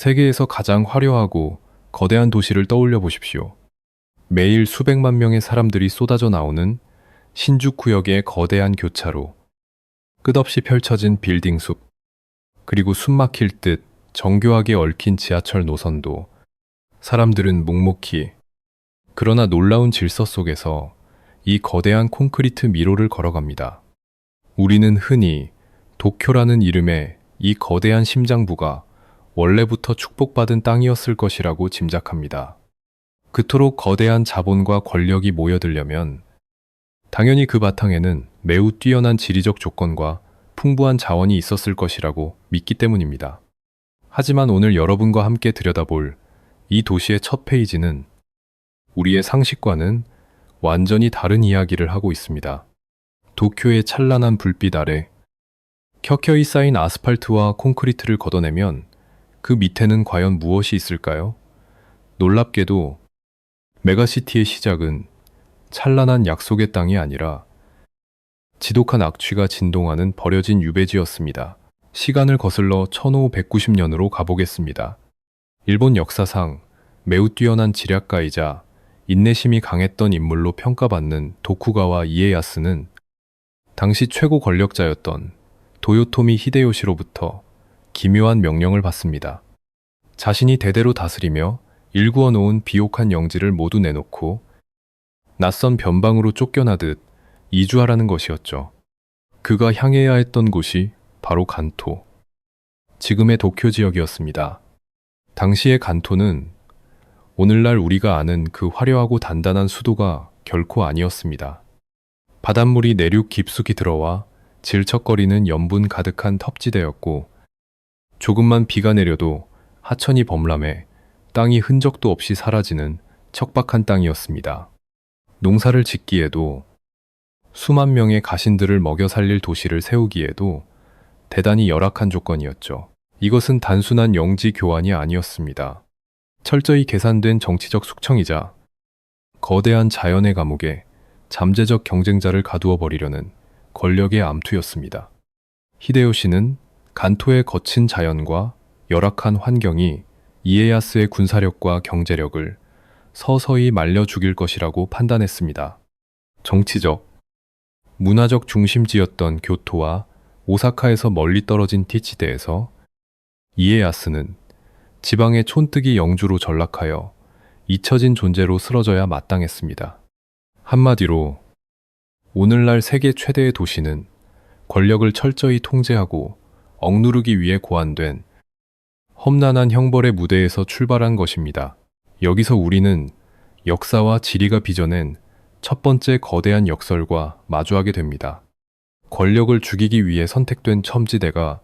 세계에서 가장 화려하고 거대한 도시를 떠올려 보십시오. 매일 수백만 명의 사람들이 쏟아져 나오는 신주쿠역의 거대한 교차로, 끝없이 펼쳐진 빌딩 숲, 그리고 숨막힐 듯 정교하게 얽힌 지하철 노선도 사람들은 묵묵히, 그러나 놀라운 질서 속에서 이 거대한 콘크리트 미로를 걸어갑니다. 우리는 흔히 도쿄라는 이름의 이 거대한 심장부가 원래부터 축복받은 땅이었을 것이라고 짐작합니다. 그토록 거대한 자본과 권력이 모여들려면 당연히 그 바탕에는 매우 뛰어난 지리적 조건과 풍부한 자원이 있었을 것이라고 믿기 때문입니다. 하지만 오늘 여러분과 함께 들여다볼 이 도시의 첫 페이지는 우리의 상식과는 완전히 다른 이야기를 하고 있습니다. 도쿄의 찬란한 불빛 아래 켜켜이 쌓인 아스팔트와 콘크리트를 걷어내면 그 밑에는 과연 무엇이 있을까요? 놀랍게도 메가시티의 시작은 찬란한 약속의 땅이 아니라 지독한 악취가 진동하는 버려진 유배지였습니다. 시간을 거슬러 1590년으로 가보겠습니다. 일본 역사상 매우 뛰어난 지략가이자 인내심이 강했던 인물로 평가받는 도쿠가와 이에야스는 당시 최고 권력자였던 도요토미 히데요시로부터 기묘한 명령을 받습니다. 자신이 대대로 다스리며 일구어 놓은 비옥한 영지를 모두 내놓고 낯선 변방으로 쫓겨나듯 이주하라는 것이었죠. 그가 향해야 했던 곳이 바로 간토, 지금의 도쿄 지역이었습니다. 당시의 간토는 오늘날 우리가 아는 그 화려하고 단단한 수도가 결코 아니었습니다. 바닷물이 내륙 깊숙이 들어와 질척거리는 염분 가득한 텁지대였고, 조금만 비가 내려도 하천이 범람해 땅이 흔적도 없이 사라지는 척박한 땅이었습니다. 농사를 짓기에도, 수만 명의 가신들을 먹여 살릴 도시를 세우기에도 대단히 열악한 조건이었죠. 이것은 단순한 영지 교환이 아니었습니다. 철저히 계산된 정치적 숙청이자 거대한 자연의 감옥에 잠재적 경쟁자를 가두어 버리려는 권력의 암투였습니다. 히데요시는 간토의 거친 자연과 열악한 환경이 이에야스의 군사력과 경제력을 서서히 말려 죽일 것이라고 판단했습니다. 정치적, 문화적 중심지였던 교토와 오사카에서 멀리 떨어진 티치대에서 이에야스는 지방의 촌뜨기 영주로 전락하여 잊혀진 존재로 쓰러져야 마땅했습니다. 한마디로 오늘날 세계 최대의 도시는 권력을 철저히 통제하고 억누르기 위해 고안된 험난한 형벌의 무대에서 출발한 것입니다. 여기서 우리는 역사와 지리가 빚어낸 첫 번째 거대한 역설과 마주하게 됩니다. 권력을 죽이기 위해 선택된 첨지대가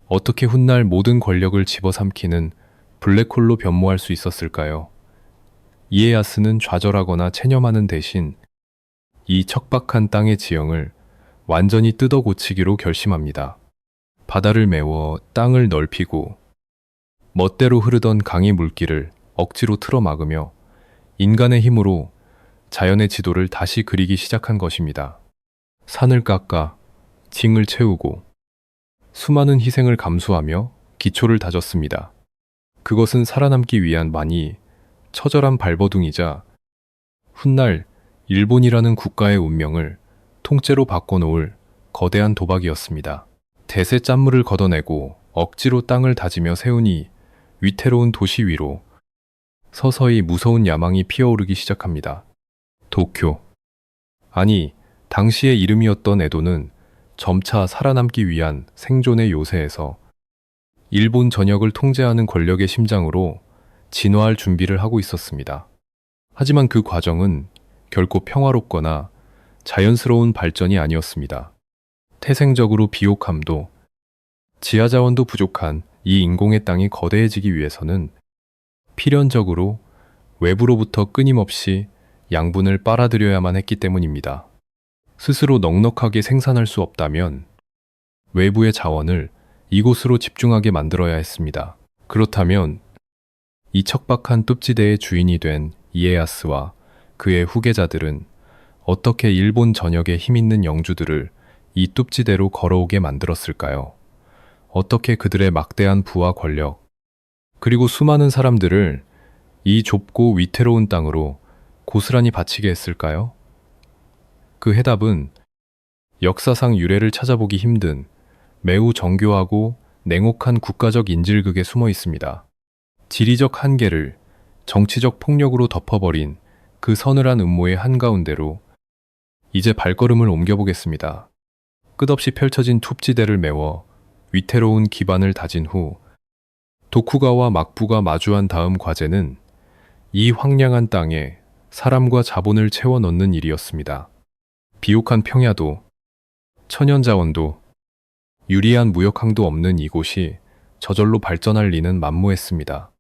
어떻게 훗날 모든 권력을 집어삼키는 블랙홀로 변모할 수 있었을까요? 이에야스는 좌절하거나 체념하는 대신 이 척박한 땅의 지형을 완전히 뜯어 고치기로 결심합니다. 바다를 메워 땅을 넓히고 멋대로 흐르던 강의 물길을 억지로 틀어막으며 인간의 힘으로 자연의 지도를 다시 그리기 시작한 것입니다. 산을 깎아 징을 채우고 수많은 희생을 감수하며 기초를 다졌습니다. 그것은 살아남기 위한 많이 처절한 발버둥이자 훗날 일본이라는 국가의 운명을 통째로 바꿔놓을 거대한 도박이었습니다. 대세 짠물을 걷어내고 억지로 땅을 다지며 세우니 위태로운 도시 위로 서서히 무서운 야망이 피어오르기 시작합니다. 도쿄, 아니 당시의 이름이었던 에도는 점차 살아남기 위한 생존의 요새에서 일본 전역을 통제하는 권력의 심장으로 진화할 준비를 하고 있었습니다. 하지만 그 과정은 결코 평화롭거나 자연스러운 발전이 아니었습니다. 태생적으로 비옥함도 지하자원도 부족한 이 인공의 땅이 거대해지기 위해서는 필연적으로 외부로부터 끊임없이 양분을 빨아들여야만 했기 때문입니다. 스스로 넉넉하게 생산할 수 없다면 외부의 자원을 이곳으로 집중하게 만들어야 했습니다. 그렇다면 이 척박한 뚝지대의 주인이 된 이에야스와 그의 후계자들은 어떻게 일본 전역의 힘있는 영주들을 이 뚝지대로 걸어오게 만들었을까요? 어떻게 그들의 막대한 부와 권력, 그리고 수많은 사람들을 이 좁고 위태로운 땅으로 고스란히 바치게 했을까요? 그 해답은 역사상 유래를 찾아보기 힘든 매우 정교하고 냉혹한 국가적 인질극에 숨어 있습니다. 지리적 한계를 정치적 폭력으로 덮어버린 그 서늘한 음모의 한가운데로 이제 발걸음을 옮겨보겠습니다. 끝없이 펼쳐진 톱지대를 메워 위태로운 기반을 다진 후 도쿠가와 막부가 마주한 다음 과제는 이 황량한 땅에 사람과 자본을 채워 넣는 일이었습니다. 비옥한 평야도, 천연자원도, 유리한 무역항도 없는 이곳이 저절로 발전할 리는 만무했습니다.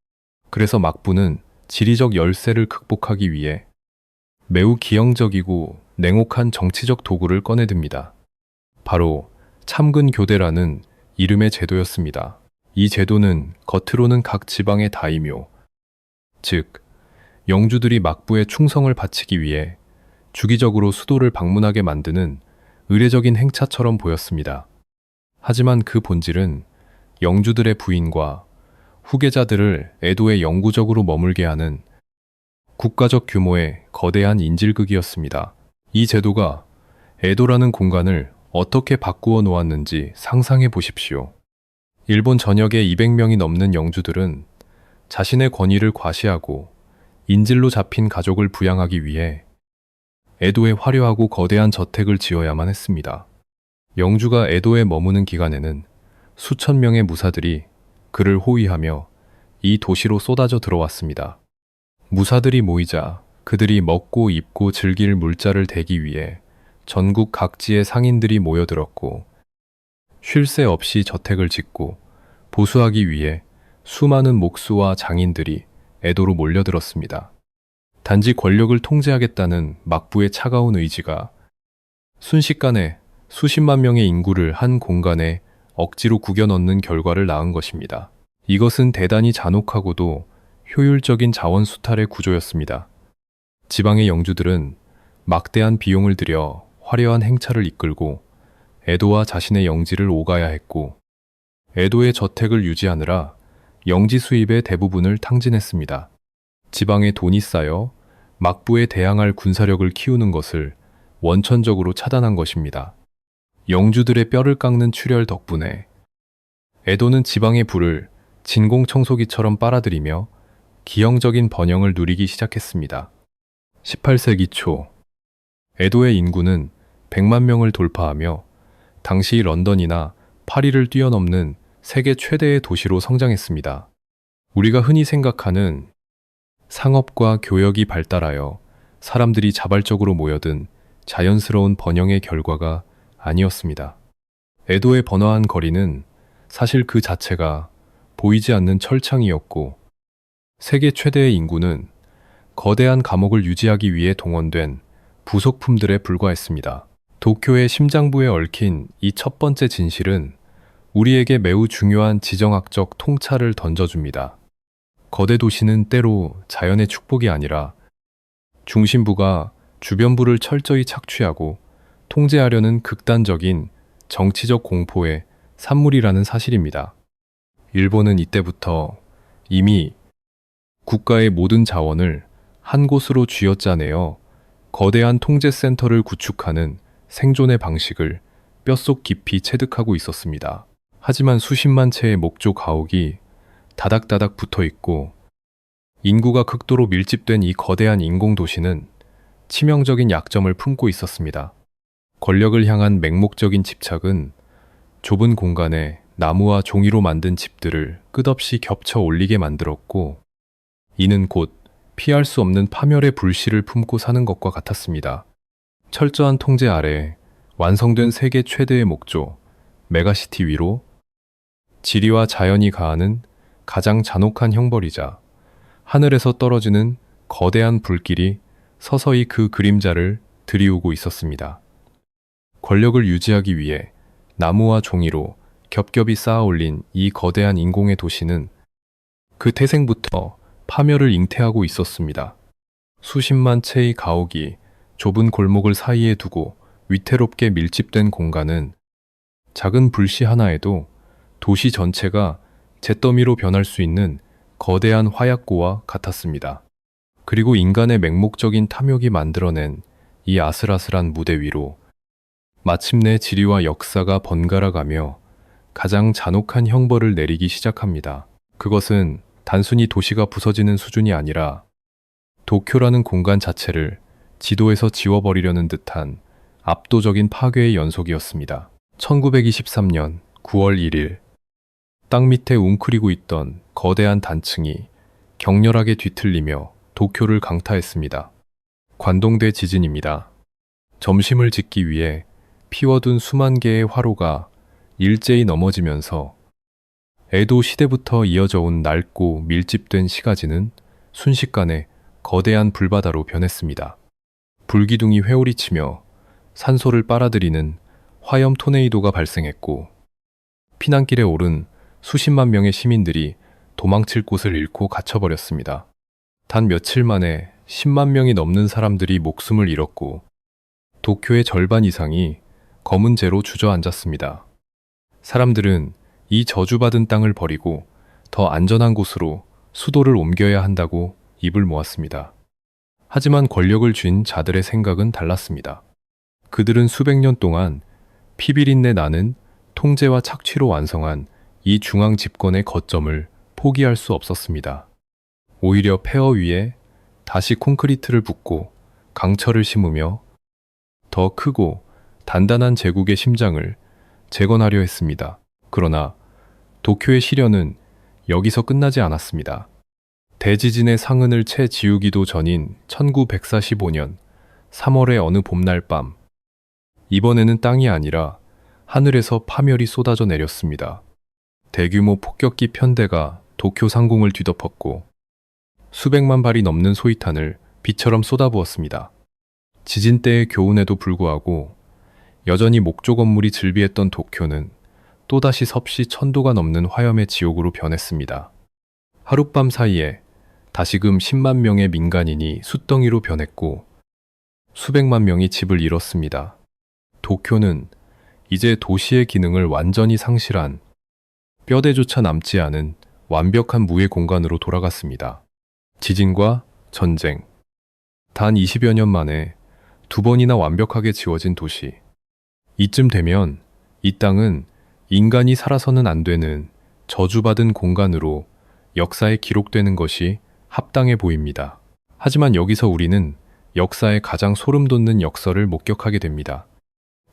그래서 막부는 지리적 열세를 극복하기 위해 매우 기형적이고 냉혹한 정치적 도구를 꺼내듭니다. 바로 참근교대라는 이름의 제도였습니다. 이 제도는 겉으로는 각 지방의 다이묘, 즉 영주들이 막부에 충성을 바치기 위해 주기적으로 수도를 방문하게 만드는 의례적인 행차처럼 보였습니다. 하지만 그 본질은 영주들의 부인과 후계자들을 에도에 영구적으로 머물게 하는 국가적 규모의 거대한 인질극이었습니다. 이 제도가 에도라는 공간을 어떻게 바꾸어 놓았는지 상상해 보십시오. 일본 전역의 200명이 넘는 영주들은 자신의 권위를 과시하고 인질로 잡힌 가족을 부양하기 위해 에도에 화려하고 거대한 저택을 지어야만 했습니다. 영주가 에도에 머무는 기간에는 수천 명의 무사들이 그를 호위하며 이 도시로 쏟아져 들어왔습니다. 무사들이 모이자 그들이 먹고 입고 즐길 물자를 대기 위해 전국 각지의 상인들이 모여들었고 쉴 새 없이 저택을 짓고 보수하기 위해 수많은 목수와 장인들이 에도로 몰려들었습니다. 단지 권력을 통제하겠다는 막부의 차가운 의지가 순식간에 수십만 명의 인구를 한 공간에 억지로 구겨 넣는 결과를 낳은 것입니다. 이것은 대단히 잔혹하고도 효율적인 자원 수탈의 구조였습니다. 지방의 영주들은 막대한 비용을 들여 화려한 행차를 이끌고 에도와 자신의 영지를 오가야 했고 에도의 저택을 유지하느라 영지 수입의 대부분을 탕진했습니다. 지방에 돈이 쌓여 막부에 대항할 군사력을 키우는 것을 원천적으로 차단한 것입니다. 영주들의 뼈를 깎는 출혈 덕분에 에도는 지방의 부를 진공청소기처럼 빨아들이며 기형적인 번영을 누리기 시작했습니다. 18세기 초 에도의 인구는 100만 명을 돌파하며 당시 런던이나 파리를 뛰어넘는 세계 최대의 도시로 성장했습니다. 우리가 흔히 생각하는 상업과 교역이 발달하여 사람들이 자발적으로 모여든 자연스러운 번영의 결과가 아니었습니다. 에도의 번화한 거리는 사실 그 자체가 보이지 않는 철창이었고 세계 최대의 인구는 거대한 감옥을 유지하기 위해 동원된 부속품들에 불과했습니다. 도쿄의 심장부에 얽힌 이 첫 번째 진실은 우리에게 매우 중요한 지정학적 통찰을 던져줍니다. 거대 도시는 때로 자연의 축복이 아니라 중심부가 주변부를 철저히 착취하고 통제하려는 극단적인 정치적 공포의 산물이라는 사실입니다. 일본은 이때부터 이미 국가의 모든 자원을 한 곳으로 쥐어짜내어 거대한 통제센터를 구축하는 생존의 방식을 뼛속 깊이 체득하고 있었습니다. 하지만 수십만 채의 목조 가옥이 다닥다닥 붙어 있고 인구가 극도로 밀집된 이 거대한 인공도시는 치명적인 약점을 품고 있었습니다. 권력을 향한 맹목적인 집착은 좁은 공간에 나무와 종이로 만든 집들을 끝없이 겹쳐 올리게 만들었고 이는 곧 피할 수 없는 파멸의 불씨를 품고 사는 것과 같았습니다. 철저한 통제 아래 완성된 세계 최대의 목조, 메가시티 위로 지리와 자연이 가하는 가장 잔혹한 형벌이자 하늘에서 떨어지는 거대한 불길이 서서히 그 그림자를 들이우고 있었습니다. 권력을 유지하기 위해 나무와 종이로 겹겹이 쌓아 올린 이 거대한 인공의 도시는 그 태생부터 파멸을 잉태하고 있었습니다. 수십만 채의 가옥이 좁은 골목을 사이에 두고 위태롭게 밀집된 공간은 작은 불씨 하나에도 도시 전체가 잿더미로 변할 수 있는 거대한 화약고와 같았습니다. 그리고 인간의 맹목적인 탐욕이 만들어낸 이 아슬아슬한 무대 위로 마침내 지리와 역사가 번갈아가며 가장 잔혹한 형벌을 내리기 시작합니다. 그것은 단순히 도시가 부서지는 수준이 아니라 도쿄라는 공간 자체를 지도에서 지워버리려는 듯한 압도적인 파괴의 연속이었습니다. 1923년 9월 1일, 땅 밑에 웅크리고 있던 거대한 단층이 격렬하게 뒤틀리며 도쿄를 강타했습니다. 관동대 지진입니다. 점심을 짓기 위해 피워둔 수만 개의 화로가 일제히 넘어지면서 에도 시대부터 이어져 온 낡고 밀집된 시가지는 순식간에 거대한 불바다로 변했습니다. 불기둥이 회오리치며 산소를 빨아들이는 화염 토네이도가 발생했고, 피난길에 오른 수십만 명의 시민들이 도망칠 곳을 잃고 갇혀버렸습니다. 단 며칠 만에 10만 명이 넘는 사람들이 목숨을 잃었고, 도쿄의 절반 이상이 검은 재로 주저앉았습니다. 사람들은 이 저주받은 땅을 버리고 더 안전한 곳으로 수도를 옮겨야 한다고 입을 모았습니다. 하지만 권력을 쥔 자들의 생각은 달랐습니다. 그들은 수백 년 동안 피비린내 나는 통제와 착취로 완성한 이 중앙 집권의 거점을 포기할 수 없었습니다. 오히려 폐허 위에 다시 콘크리트를 붓고 강철을 심으며 더 크고 단단한 제국의 심장을 재건하려 했습니다. 그러나 도쿄의 시련은 여기서 끝나지 않았습니다. 대지진의 상흔을 채 지우기도 전인 1945년 3월의 어느 봄날 밤, 이번에는 땅이 아니라 하늘에서 파멸이 쏟아져 내렸습니다. 대규모 폭격기 편대가 도쿄 상공을 뒤덮었고 수백만 발이 넘는 소위탄을 비처럼 쏟아부었습니다. 지진 때의 교훈에도 불구하고 여전히 목조 건물이 즐비했던 도쿄는 또다시 섭씨 1000도가 넘는 화염의 지옥으로 변했습니다. 하룻밤 사이에 다시금 10만 명의 민간인이 숯덩이로 변했고 수백만 명이 집을 잃었습니다. 도쿄는 이제 도시의 기능을 완전히 상실한 뼈대조차 남지 않은 완벽한 무의 공간으로 돌아갔습니다. 지진과 전쟁, 단 20여 년 만에 두 번이나 완벽하게 지워진 도시. 이쯤 되면 이 땅은 인간이 살아서는 안 되는 저주받은 공간으로 역사에 기록되는 것이 합당해 보입니다. 하지만 여기서 우리는 역사의 가장 소름 돋는 역설을 목격하게 됩니다.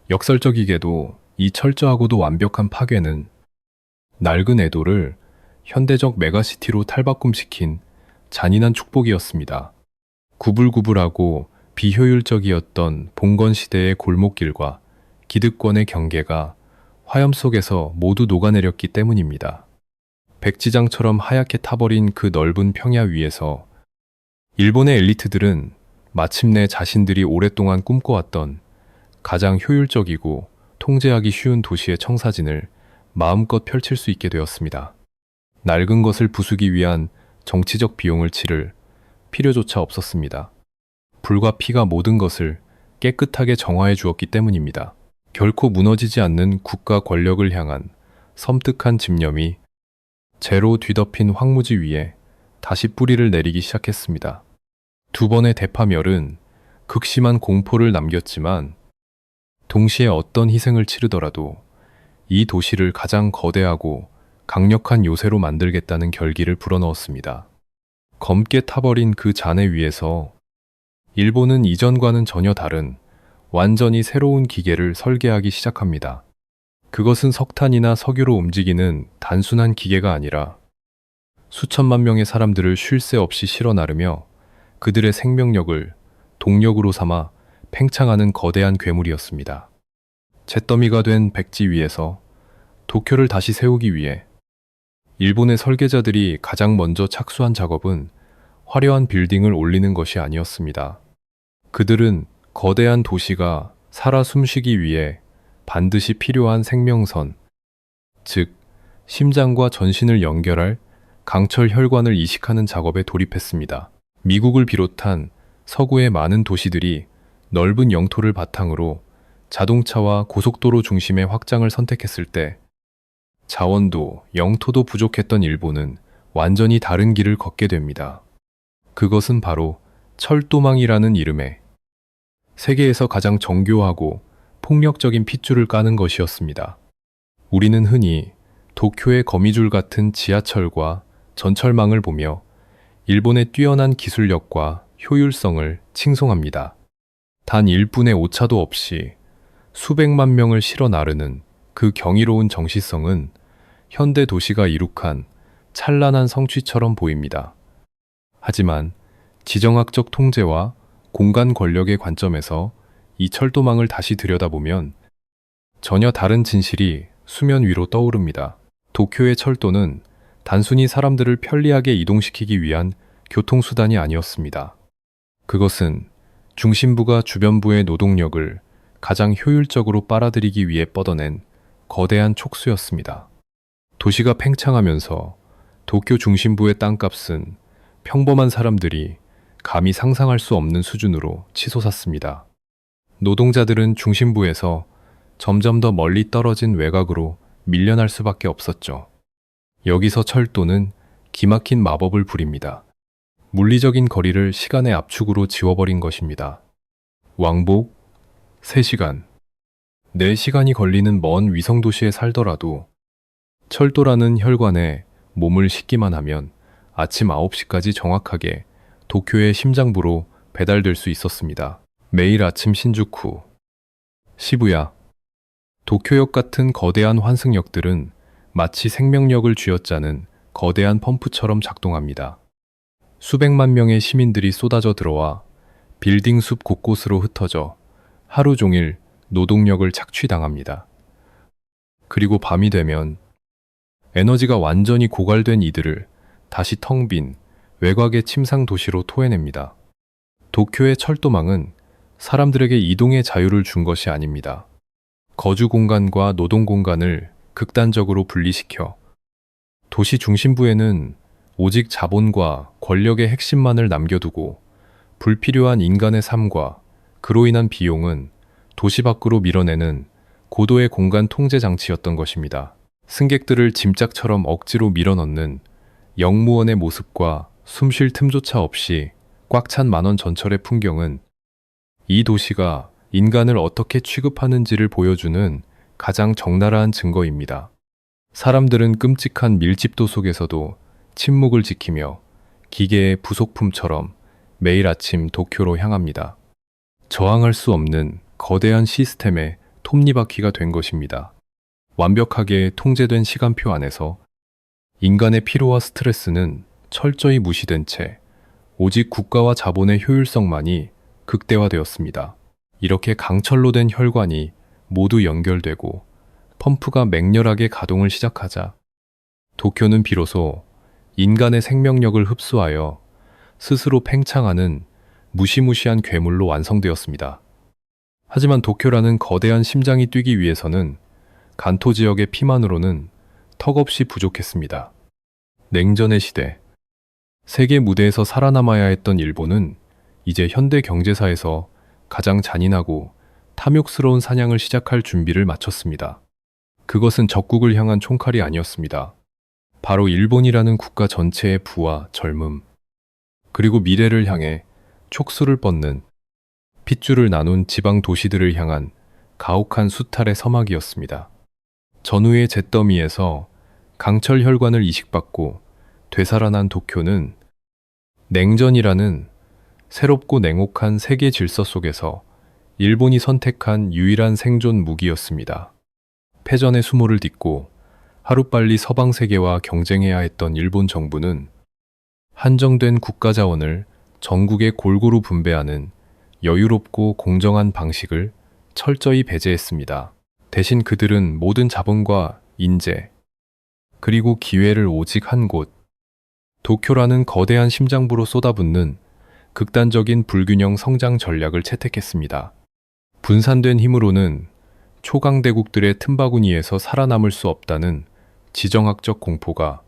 역설적이게도 이 철저하고도 완벽한 파괴는 낡은 에도를 현대적 메가시티로 탈바꿈시킨 잔인한 축복이었습니다. 구불구불하고 비효율적이었던 봉건 시대의 골목길과 기득권의 경계가 화염 속에서 모두 녹아내렸기 때문입니다. 백지장처럼 하얗게 타버린 그 넓은 평야 위에서 일본의 엘리트들은 마침내 자신들이 오랫동안 꿈꿔왔던 가장 효율적이고 통제하기 쉬운 도시의 청사진을 마음껏 펼칠 수 있게 되었습니다. 낡은 것을 부수기 위한 정치적 비용을 치를 필요조차 없었습니다. 불과 피가 모든 것을 깨끗하게 정화해 주었기 때문입니다. 결코 무너지지 않는 국가 권력을 향한 섬뜩한 집념이 재로 뒤덮인 황무지 위에 다시 뿌리를 내리기 시작했습니다. 두 번의 대파멸은 극심한 공포를 남겼지만 동시에 어떤 희생을 치르더라도 이 도시를 가장 거대하고 강력한 요새로 만들겠다는 결기를 불어넣었습니다. 검게 타버린 그 잔해 위에서 일본은 이전과는 전혀 다른 완전히 새로운 기계를 설계하기 시작합니다. 그것은 석탄이나 석유로 움직이는 단순한 기계가 아니라 수천만 명의 사람들을 쉴 새 없이 실어 나르며 그들의 생명력을 동력으로 삼아 팽창하는 거대한 괴물이었습니다. 잿더미가 된 백지 위에서 도쿄를 다시 세우기 위해 일본의 설계자들이 가장 먼저 착수한 작업은 화려한 빌딩을 올리는 것이 아니었습니다. 그들은 거대한 도시가 살아 숨쉬기 위해 반드시 필요한 생명선, 즉 심장과 전신을 연결할 강철 혈관을 이식하는 작업에 돌입했습니다. 미국을 비롯한 서구의 많은 도시들이 넓은 영토를 바탕으로 자동차와 고속도로 중심의 확장을 선택했을 때 자원도 영토도 부족했던 일본은 완전히 다른 길을 걷게 됩니다. 그것은 바로 철도망이라는 이름의 세계에서 가장 정교하고 폭력적인 핏줄을 까는 것이었습니다. 우리는 흔히 도쿄의 거미줄 같은 지하철과 전철망을 보며 일본의 뛰어난 기술력과 효율성을 칭송합니다. 단 1분의 오차도 없이 수백만 명을 실어 나르는 그 경이로운 정시성은 현대 도시가 이룩한 찬란한 성취처럼 보입니다. 하지만 지정학적 통제와 공간 권력의 관점에서 이 철도망을 다시 들여다보면 전혀 다른 진실이 수면 위로 떠오릅니다. 도쿄의 철도는 단순히 사람들을 편리하게 이동시키기 위한 교통수단이 아니었습니다. 그것은 중심부가 주변부의 노동력을 가장 효율적으로 빨아들이기 위해 뻗어낸 거대한 촉수였습니다. 도시가 팽창하면서 도쿄 중심부의 땅값은 평범한 사람들이 감히 상상할 수 없는 수준으로 치솟았습니다. 노동자들은 중심부에서 점점 더 멀리 떨어진 외곽으로 밀려날 수밖에 없었죠. 여기서 철도는 기막힌 마법을 부립니다. 물리적인 거리를 시간의 압축으로 지워버린 것입니다. 왕복 3시간, 4시간이 걸리는 먼 위성도시에 살더라도 철도라는 혈관에 몸을 싣기만 하면 아침 9시까지 정확하게 도쿄의 심장부로 배달될 수 있었습니다. 매일 아침 신주쿠, 시부야, 도쿄역 같은 거대한 환승역들은 마치 생명력을 쥐어짜는 거대한 펌프처럼 작동합니다. 수백만 명의 시민들이 쏟아져 들어와 빌딩 숲 곳곳으로 흩어져 하루 종일 노동력을 착취당합니다. 그리고 밤이 되면 에너지가 완전히 고갈된 이들을 다시 텅 빈 외곽의 침상 도시로 토해냅니다. 도쿄의 철도망은 사람들에게 이동의 자유를 준 것이 아닙니다. 거주 공간과 노동 공간을 극단적으로 분리시켜 도시 중심부에는 오직 자본과 권력의 핵심만을 남겨두고 불필요한 인간의 삶과 그로 인한 비용은 도시 밖으로 밀어내는 고도의 공간 통제 장치였던 것입니다. 승객들을 짐짝처럼 억지로 밀어넣는 영무원의 모습과 숨쉴 틈조차 없이 꽉 찬 만원 전철의 풍경은 이 도시가 인간을 어떻게 취급하는지를 보여주는 가장 적나라한 증거입니다. 사람들은 끔찍한 밀집도 속에서도 침묵을 지키며 기계의 부속품처럼 매일 아침 도쿄로 향합니다. 저항할 수 없는 거대한 시스템의 톱니바퀴가 된 것입니다. 완벽하게 통제된 시간표 안에서 인간의 피로와 스트레스는 철저히 무시된 채 오직 국가와 자본의 효율성만이 극대화되었습니다. 이렇게 강철로 된 혈관이 모두 연결되고 펌프가 맹렬하게 가동을 시작하자 도쿄는 비로소 인간의 생명력을 흡수하여 스스로 팽창하는 무시무시한 괴물로 완성되었습니다. 하지만 도쿄라는 거대한 심장이 뛰기 위해서는 간토 지역의 피만으로는 턱없이 부족했습니다. 냉전의 시대, 세계 무대에서 살아남아야 했던 일본은 이제 현대 경제사에서 가장 잔인하고 탐욕스러운 사냥을 시작할 준비를 마쳤습니다. 그것은 적국을 향한 총칼이 아니었습니다. 바로 일본이라는 국가 전체의 부와 젊음, 그리고 미래를 향해 촉수를 뻗는 핏줄을 나눈 지방 도시들을 향한 가혹한 수탈의 서막이었습니다. 전후의 잿더미에서 강철 혈관을 이식받고 되살아난 도쿄는 냉전이라는 새롭고 냉혹한 세계 질서 속에서 일본이 선택한 유일한 생존 무기였습니다. 패전의 수모를 딛고 하루빨리 서방 세계와 경쟁해야 했던 일본 정부는 한정된 국가 자원을 전국에 골고루 분배하는 여유롭고 공정한 방식을 철저히 배제했습니다. 대신 그들은 모든 자본과 인재, 그리고 기회를 오직 한 곳, 도쿄라는 거대한 심장부로 쏟아붓는 극단적인 불균형 성장 전략을 채택했습니다. 분산된 힘으로는 초강대국들의 틈바구니에서 살아남을 수 없다는 지정학적 공포가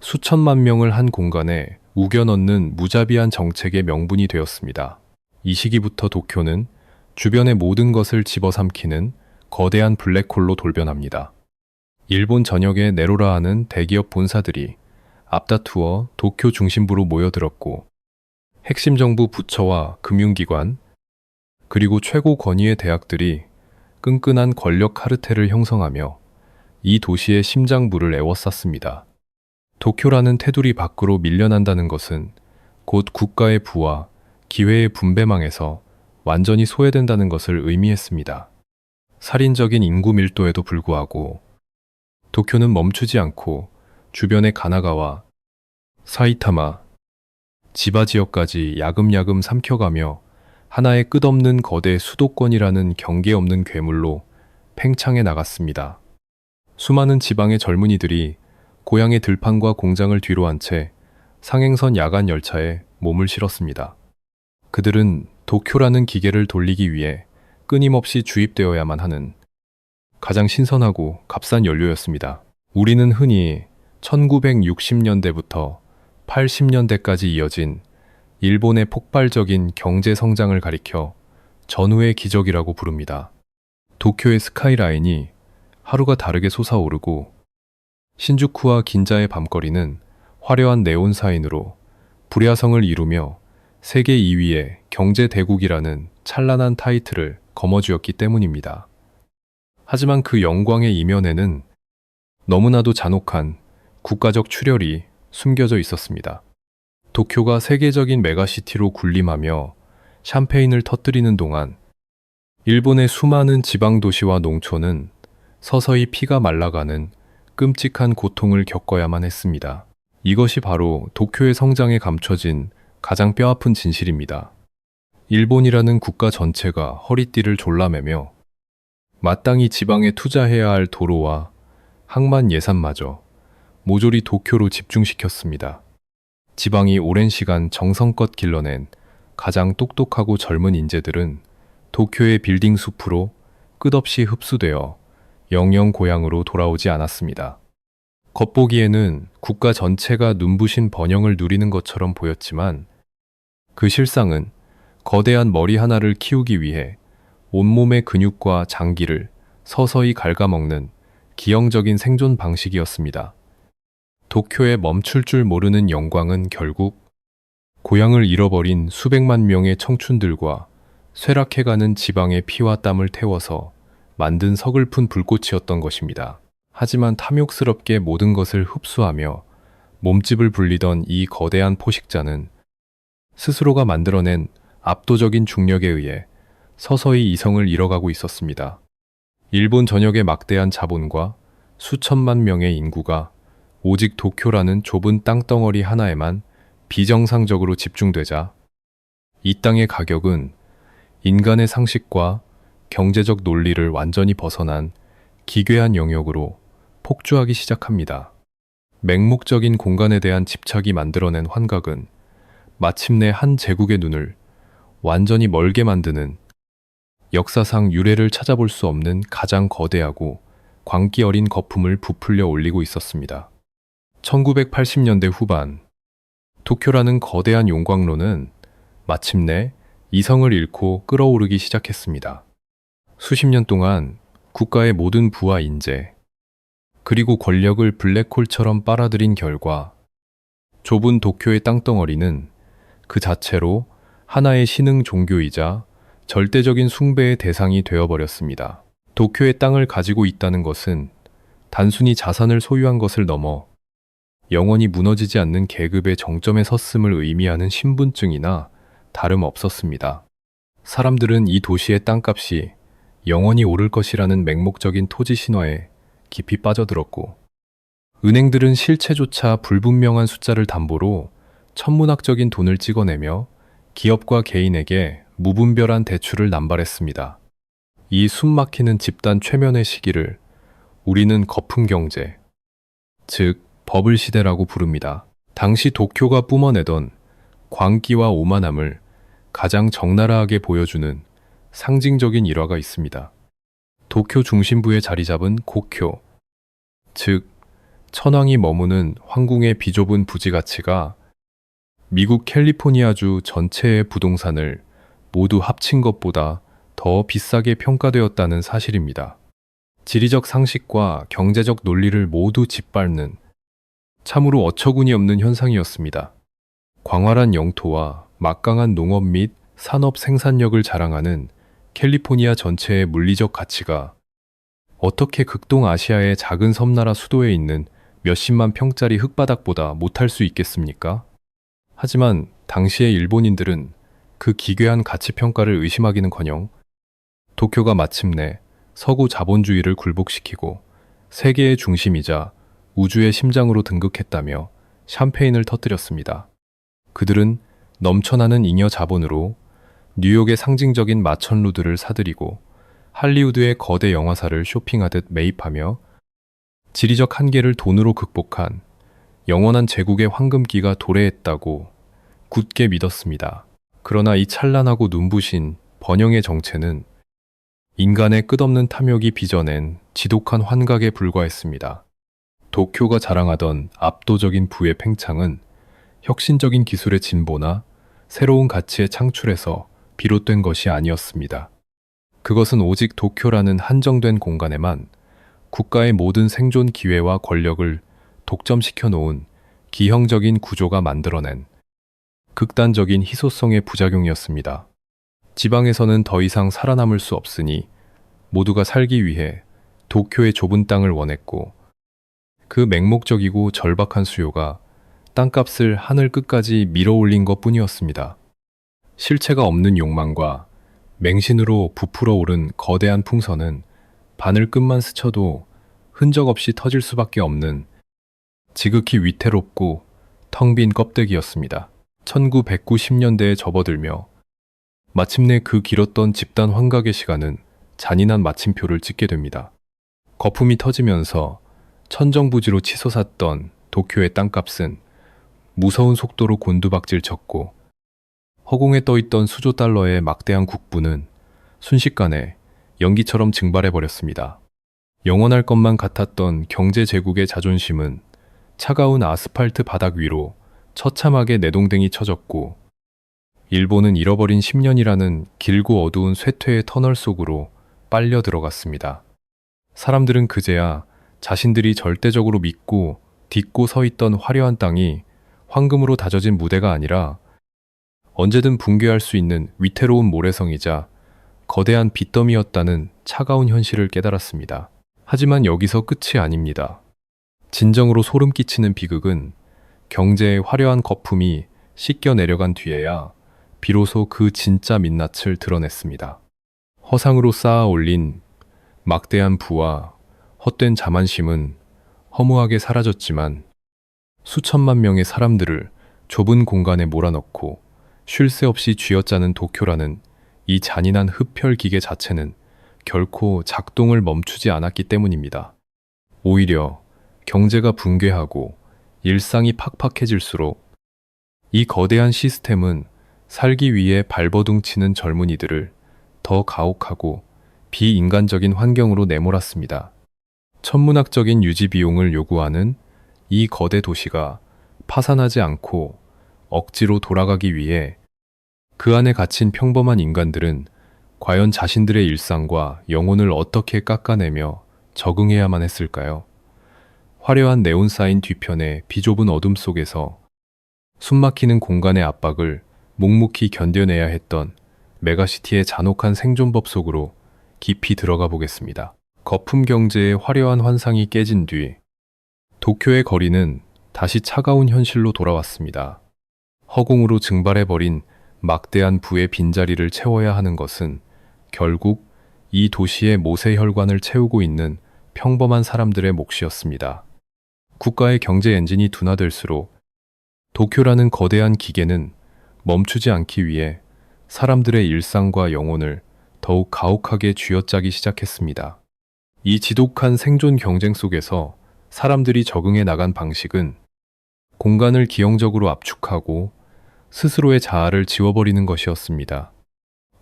수천만 명을 한 공간에 우겨넣는 무자비한 정책의 명분이 되었습니다. 이 시기부터 도쿄는 주변의 모든 것을 집어삼키는 거대한 블랙홀로 돌변합니다. 일본 전역에 네로라 하는 대기업 본사들이 앞다투어 도쿄 중심부로 모여들었고 핵심 정부 부처와 금융기관 그리고 최고 권위의 대학들이 끈끈한 권력 카르텔을 형성하며 이 도시의 심장부를 에워쌌습니다. 도쿄라는 테두리 밖으로 밀려난다는 것은 곧 국가의 부와 기회의 분배망에서 완전히 소외된다는 것을 의미했습니다. 살인적인 인구 밀도에도 불구하고 도쿄는 멈추지 않고 주변의 가나가와 사이타마, 지바 지역까지 야금야금 삼켜가며 하나의 끝없는 거대 수도권이라는 경계 없는 괴물로 팽창해 나갔습니다. 수많은 지방의 젊은이들이 고향의 들판과 공장을 뒤로 한 채 상행선 야간 열차에 몸을 실었습니다. 그들은 도쿄라는 기계를 돌리기 위해 끊임없이 주입되어야만 하는 가장 신선하고 값싼 연료였습니다. 우리는 흔히 1960년대부터 80년대까지 이어진 일본의 폭발적인 경제 성장을 가리켜 전후의 기적이라고 부릅니다. 도쿄의 스카이라인이 하루가 다르게 솟아오르고 신주쿠와 긴자의 밤거리는 화려한 네온 사인으로 불야성을 이루며 세계 2위의 경제 대국이라는 찬란한 타이틀을 거머쥐었기 때문입니다. 하지만 그 영광의 이면에는 너무나도 잔혹한 국가적 출혈이 숨겨져 있었습니다. 도쿄가 세계적인 메가시티로 군림하며 샴페인을 터뜨리는 동안 일본의 수많은 지방 도시와 농촌은 서서히 피가 말라가는 끔찍한 고통을 겪어야만 했습니다. 이것이 바로 도쿄의 성장에 감춰진 가장 뼈아픈 진실입니다. 일본이라는 국가 전체가 허리띠를 졸라매며 마땅히 지방에 투자해야 할 도로와 항만 예산마저 모조리 도쿄로 집중시켰습니다. 지방이 오랜 시간 정성껏 길러낸 가장 똑똑하고 젊은 인재들은 도쿄의 빌딩 숲으로 끝없이 흡수되어 영영 고향으로 돌아오지 않았습니다. 겉보기에는 국가 전체가 눈부신 번영을 누리는 것처럼 보였지만 그 실상은 거대한 머리 하나를 키우기 위해 온몸의 근육과 장기를 서서히 갉아먹는 기형적인 생존 방식이었습니다. 도쿄에 멈출 줄 모르는 영광은 결국 고향을 잃어버린 수백만 명의 청춘들과 쇠락해가는 지방의 피와 땀을 태워서 만든 서글픈 불꽃이었던 것입니다. 하지만 탐욕스럽게 모든 것을 흡수하며 몸집을 불리던 이 거대한 포식자는 스스로가 만들어낸 압도적인 중력에 의해 서서히 이성을 잃어가고 있었습니다. 일본 전역의 막대한 자본과 수천만 명의 인구가 오직 도쿄라는 좁은 땅덩어리 하나에만 비정상적으로 집중되자 이 땅의 가격은 인간의 상식과 경제적 논리를 완전히 벗어난 기괴한 영역으로 폭주하기 시작합니다. 맹목적인 공간에 대한 집착이 만들어낸 환각은 마침내 한 제국의 눈을 완전히 멀게 만드는 역사상 유례를 찾아볼 수 없는 가장 거대하고 광기 어린 거품을 부풀려 올리고 있었습니다. 1980년대 후반, 도쿄라는 거대한 용광로는 마침내 이성을 잃고 끓어오르기 시작했습니다. 수십 년 동안 국가의 모든 부와 인재, 그리고 권력을 블랙홀처럼 빨아들인 결과 좁은 도쿄의 땅덩어리는 그 자체로 하나의 신흥 종교이자 절대적인 숭배의 대상이 되어버렸습니다. 도쿄의 땅을 가지고 있다는 것은 단순히 자산을 소유한 것을 넘어 영원히 무너지지 않는 계급의 정점에 섰음을 의미하는 신분증이나 다름없었습니다. 사람들은 이 도시의 땅값이 영원히 오를 것이라는 맹목적인 토지 신화에 깊이 빠져들었고, 은행들은 실체조차 불분명한 숫자를 담보로 천문학적인 돈을 찍어내며 기업과 개인에게 무분별한 대출을 남발했습니다. 이 숨막히는 집단 최면의 시기를 우리는 거품 경제, 즉 버블 시대라고 부릅니다. 당시 도쿄가 뿜어내던 광기와 오만함을 가장 적나라하게 보여주는 상징적인 일화가 있습니다. 도쿄 중심부에 자리 잡은 고쿄, 즉 천황이 머무는 황궁의 비좁은 부지 가치가 미국 캘리포니아주 전체의 부동산을 모두 합친 것보다 더 비싸게 평가되었다는 사실입니다. 지리적 상식과 경제적 논리를 모두 짓밟는 참으로 어처구니 없는 현상이었습니다. 광활한 영토와 막강한 농업 및 산업 생산력을 자랑하는 캘리포니아 전체의 물리적 가치가 어떻게 극동아시아의 작은 섬나라 수도에 있는 몇십만 평짜리 흙바닥보다 못할 수 있겠습니까? 하지만 당시의 일본인들은 그 기괴한 가치평가를 의심하기는커녕 도쿄가 마침내 서구 자본주의를 굴복시키고 세계의 중심이자 우주의 심장으로 등극했다며 샴페인을 터뜨렸습니다. 그들은 넘쳐나는 잉여 자본으로 뉴욕의 상징적인 마천루들을 사들이고 할리우드의 거대 영화사를 쇼핑하듯 매입하며 지리적 한계를 돈으로 극복한 영원한 제국의 황금기가 도래했다고 굳게 믿었습니다. 그러나 이 찬란하고 눈부신 번영의 정체는 인간의 끝없는 탐욕이 빚어낸 지독한 환각에 불과했습니다. 도쿄가 자랑하던 압도적인 부의 팽창은 혁신적인 기술의 진보나 새로운 가치의 창출에서 비롯된 것이 아니었습니다. 그것은 오직 도쿄라는 한정된 공간에만 국가의 모든 생존 기회와 권력을 독점시켜 놓은 기형적인 구조가 만들어낸 극단적인 희소성의 부작용이었습니다. 지방에서는 더 이상 살아남을 수 없으니 모두가 살기 위해 도쿄의 좁은 땅을 원했고, 그 맹목적이고 절박한 수요가 땅값을 하늘 끝까지 밀어올린 것 뿐이었습니다. 실체가 없는 욕망과 맹신으로 부풀어 오른 거대한 풍선은 바늘 끝만 스쳐도 흔적 없이 터질 수밖에 없는 지극히 위태롭고 텅 빈 껍데기였습니다. 1990년대에 접어들며 마침내 그 길었던 집단 환각의 시간은 잔인한 마침표를 찍게 됩니다. 거품이 터지면서 천정부지로 치솟았던 도쿄의 땅값은 무서운 속도로 곤두박질 쳤고, 허공에 떠있던 수조 달러의 막대한 국부는 순식간에 연기처럼 증발해버렸습니다. 영원할 것만 같았던 경제 제국의 자존심은 차가운 아스팔트 바닥 위로 처참하게 내동댕이 쳐졌고, 일본은 잃어버린 10년이라는 길고 어두운 쇠퇴의 터널 속으로 빨려 들어갔습니다. 사람들은 그제야 자신들이 절대적으로 믿고 딛고 서 있던 화려한 땅이 황금으로 다져진 무대가 아니라 언제든 붕괴할 수 있는 위태로운 모래성이자 거대한 빚더미였다는 차가운 현실을 깨달았습니다. 하지만 여기서 끝이 아닙니다. 진정으로 소름 끼치는 비극은 경제의 화려한 거품이 씻겨 내려간 뒤에야 비로소 그 진짜 민낯을 드러냈습니다. 허상으로 쌓아 올린 막대한 부와 헛된 자만심은 허무하게 사라졌지만, 수천만 명의 사람들을 좁은 공간에 몰아넣고 쉴 새 없이 쥐어짜는 도쿄라는 이 잔인한 흡혈 기계 자체는 결코 작동을 멈추지 않았기 때문입니다. 오히려 경제가 붕괴하고 일상이 팍팍해질수록 이 거대한 시스템은 살기 위해 발버둥치는 젊은이들을 더 가혹하고 비인간적인 환경으로 내몰았습니다. 천문학적인 유지 비용을 요구하는 이 거대 도시가 파산하지 않고 억지로 돌아가기 위해 그 안에 갇힌 평범한 인간들은 과연 자신들의 일상과 영혼을 어떻게 깎아내며 적응해야만 했을까요? 화려한 네온 사인 뒤편의 비좁은 어둠 속에서 숨막히는 공간의 압박을 묵묵히 견뎌내야 했던 메가시티의 잔혹한 생존법 속으로 깊이 들어가 보겠습니다. 거품 경제의 화려한 환상이 깨진 뒤 도쿄의 거리는 다시 차가운 현실로 돌아왔습니다. 허공으로 증발해버린 막대한 부의 빈자리를 채워야 하는 것은 결국 이 도시의 모세혈관을 채우고 있는 평범한 사람들의 몫이었습니다. 국가의 경제 엔진이 둔화될수록 도쿄라는 거대한 기계는 멈추지 않기 위해 사람들의 일상과 영혼을 더욱 가혹하게 쥐어짜기 시작했습니다. 이 지독한 생존 경쟁 속에서 사람들이 적응해 나간 방식은 공간을 기형적으로 압축하고 스스로의 자아를 지워버리는 것이었습니다.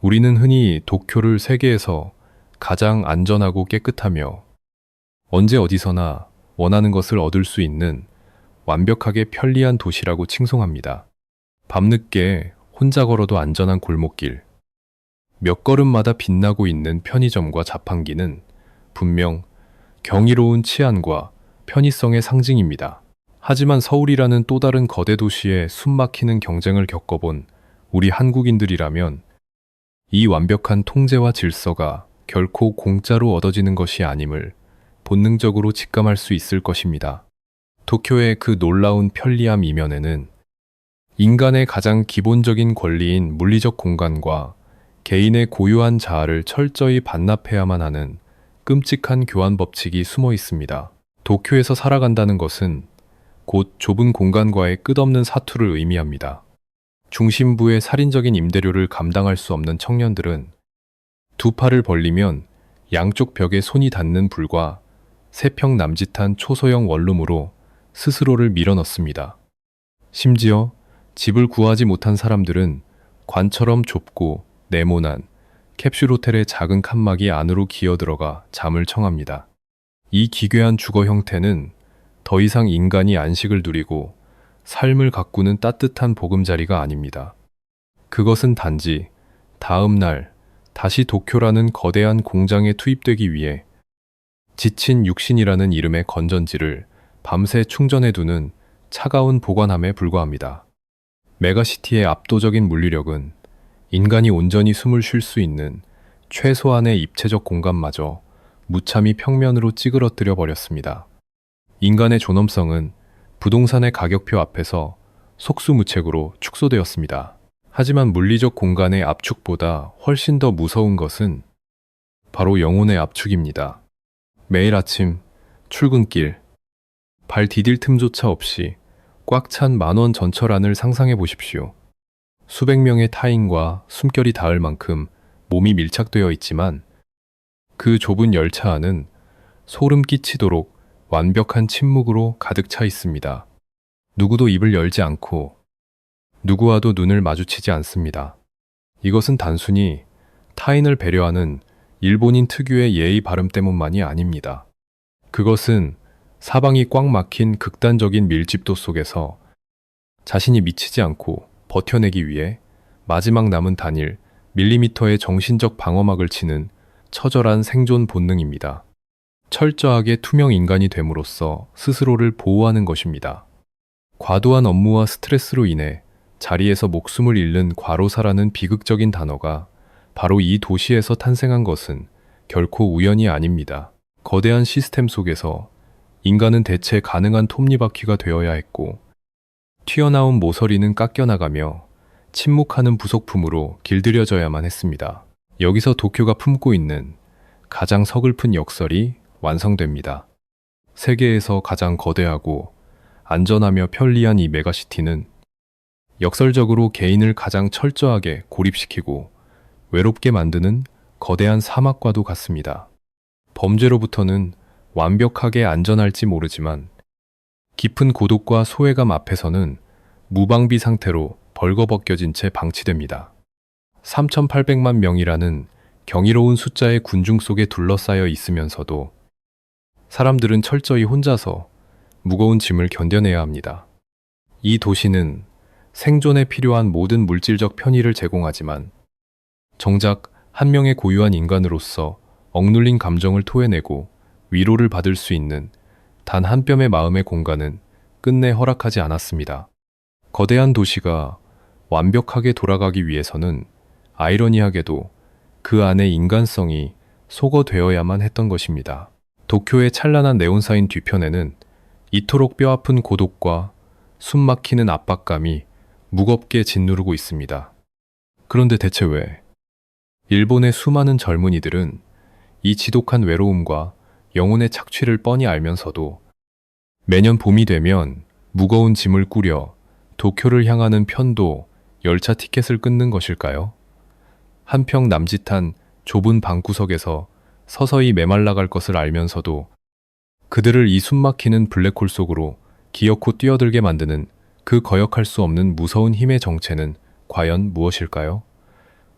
우리는 흔히 도쿄를 세계에서 가장 안전하고 깨끗하며 언제 어디서나 원하는 것을 얻을 수 있는 완벽하게 편리한 도시라고 칭송합니다. 밤늦게 혼자 걸어도 안전한 골목길, 몇 걸음마다 빛나고 있는 편의점과 자판기는 분명 경이로운 치안과 편의성의 상징입니다. 하지만 서울이라는 또 다른 거대 도시에 숨막히는 경쟁을 겪어본 우리 한국인들이라면 이 완벽한 통제와 질서가 결코 공짜로 얻어지는 것이 아님을 본능적으로 직감할 수 있을 것입니다. 도쿄의 그 놀라운 편리함 이면에는 인간의 가장 기본적인 권리인 물리적 공간과 개인의 고유한 자아를 철저히 반납해야만 하는 끔찍한 교환 법칙이 숨어 있습니다. 도쿄에서 살아간다는 것은 곧 좁은 공간과의 끝없는 사투를 의미합니다. 중심부의 살인적인 임대료를 감당할 수 없는 청년들은 두 팔을 벌리면 양쪽 벽에 손이 닿는 불과 세평 남짓한 초소형 원룸으로 스스로를 밀어넣습니다. 심지어 집을 구하지 못한 사람들은 관처럼 좁고 네모난 캡슐 호텔의 작은 칸막이 안으로 기어들어가 잠을 청합니다. 이 기괴한 주거 형태는 더 이상 인간이 안식을 누리고 삶을 가꾸는 따뜻한 보금자리가 아닙니다. 그것은 단지 다음 날 다시 도쿄라는 거대한 공장에 투입되기 위해 지친 육신이라는 이름의 건전지를 밤새 충전해두는 차가운 보관함에 불과합니다. 메가시티의 압도적인 물리력은 인간이 온전히 숨을 쉴 수 있는 최소한의 입체적 공간마저 무참히 평면으로 찌그러뜨려 버렸습니다. 인간의 존엄성은 부동산의 가격표 앞에서 속수무책으로 축소되었습니다. 하지만 물리적 공간의 압축보다 훨씬 더 무서운 것은 바로 영혼의 압축입니다. 매일 아침 출근길, 발 디딜 틈조차 없이 꽉 찬 만원 전철 안을 상상해 보십시오. 수백 명의 타인과 숨결이 닿을 만큼 몸이 밀착되어 있지만 그 좁은 열차 안은 소름 끼치도록 완벽한 침묵으로 가득 차 있습니다. 누구도 입을 열지 않고 누구와도 눈을 마주치지 않습니다. 이것은 단순히 타인을 배려하는 일본인 특유의 예의 바름 때문만이 아닙니다. 그것은 사방이 꽉 막힌 극단적인 밀집도 속에서 자신이 미치지 않고 버텨내기 위해 마지막 남은 단일 밀리미터의 정신적 방어막을 치는 처절한 생존 본능입니다. 철저하게 투명 인간이 됨으로써 스스로를 보호하는 것입니다. 과도한 업무와 스트레스로 인해 자리에서 목숨을 잃는 과로사라는 비극적인 단어가 바로 이 도시에서 탄생한 것은 결코 우연이 아닙니다. 거대한 시스템 속에서 인간은 대체 가능한 톱니바퀴가 되어야 했고 튀어나온 모서리는 깎여나가며 침묵하는 부속품으로 길들여져야만 했습니다. 여기서 도쿄가 품고 있는 가장 서글픈 역설이 완성됩니다. 세계에서 가장 거대하고 안전하며 편리한 이 메가시티는 역설적으로 개인을 가장 철저하게 고립시키고 외롭게 만드는 거대한 사막과도 같습니다. 범죄로부터는 완벽하게 안전할지 모르지만 깊은 고독과 소외감 앞에서는 무방비 상태로 벌거벗겨진 채 방치됩니다. 3,800만 명이라는 경이로운 숫자의 군중 속에 둘러싸여 있으면서도 사람들은 철저히 혼자서 무거운 짐을 견뎌내야 합니다. 이 도시는 생존에 필요한 모든 물질적 편의를 제공하지만 정작 한 명의 고유한 인간으로서 억눌린 감정을 토해내고 위로를 받을 수 있는 단 한 뼘의 마음의 공간은 끝내 허락하지 않았습니다. 거대한 도시가 완벽하게 돌아가기 위해서는 아이러니하게도 그 안에 인간성이 소거되어야만 했던 것입니다. 도쿄의 찬란한 네온사인 뒤편에는 이토록 뼈아픈 고독과 숨막히는 압박감이 무겁게 짓누르고 있습니다. 그런데 대체 왜? 일본의 수많은 젊은이들은 이 지독한 외로움과 영혼의 착취를 뻔히 알면서도 매년 봄이 되면 무거운 짐을 꾸려 도쿄를 향하는 편도 열차 티켓을 끊는 것일까요? 한평 남짓한 좁은 방구석에서 서서히 메말라갈 것을 알면서도 그들을 이 숨막히는 블랙홀 속으로 기어코 뛰어들게 만드는 그 거역할 수 없는 무서운 힘의 정체는 과연 무엇일까요?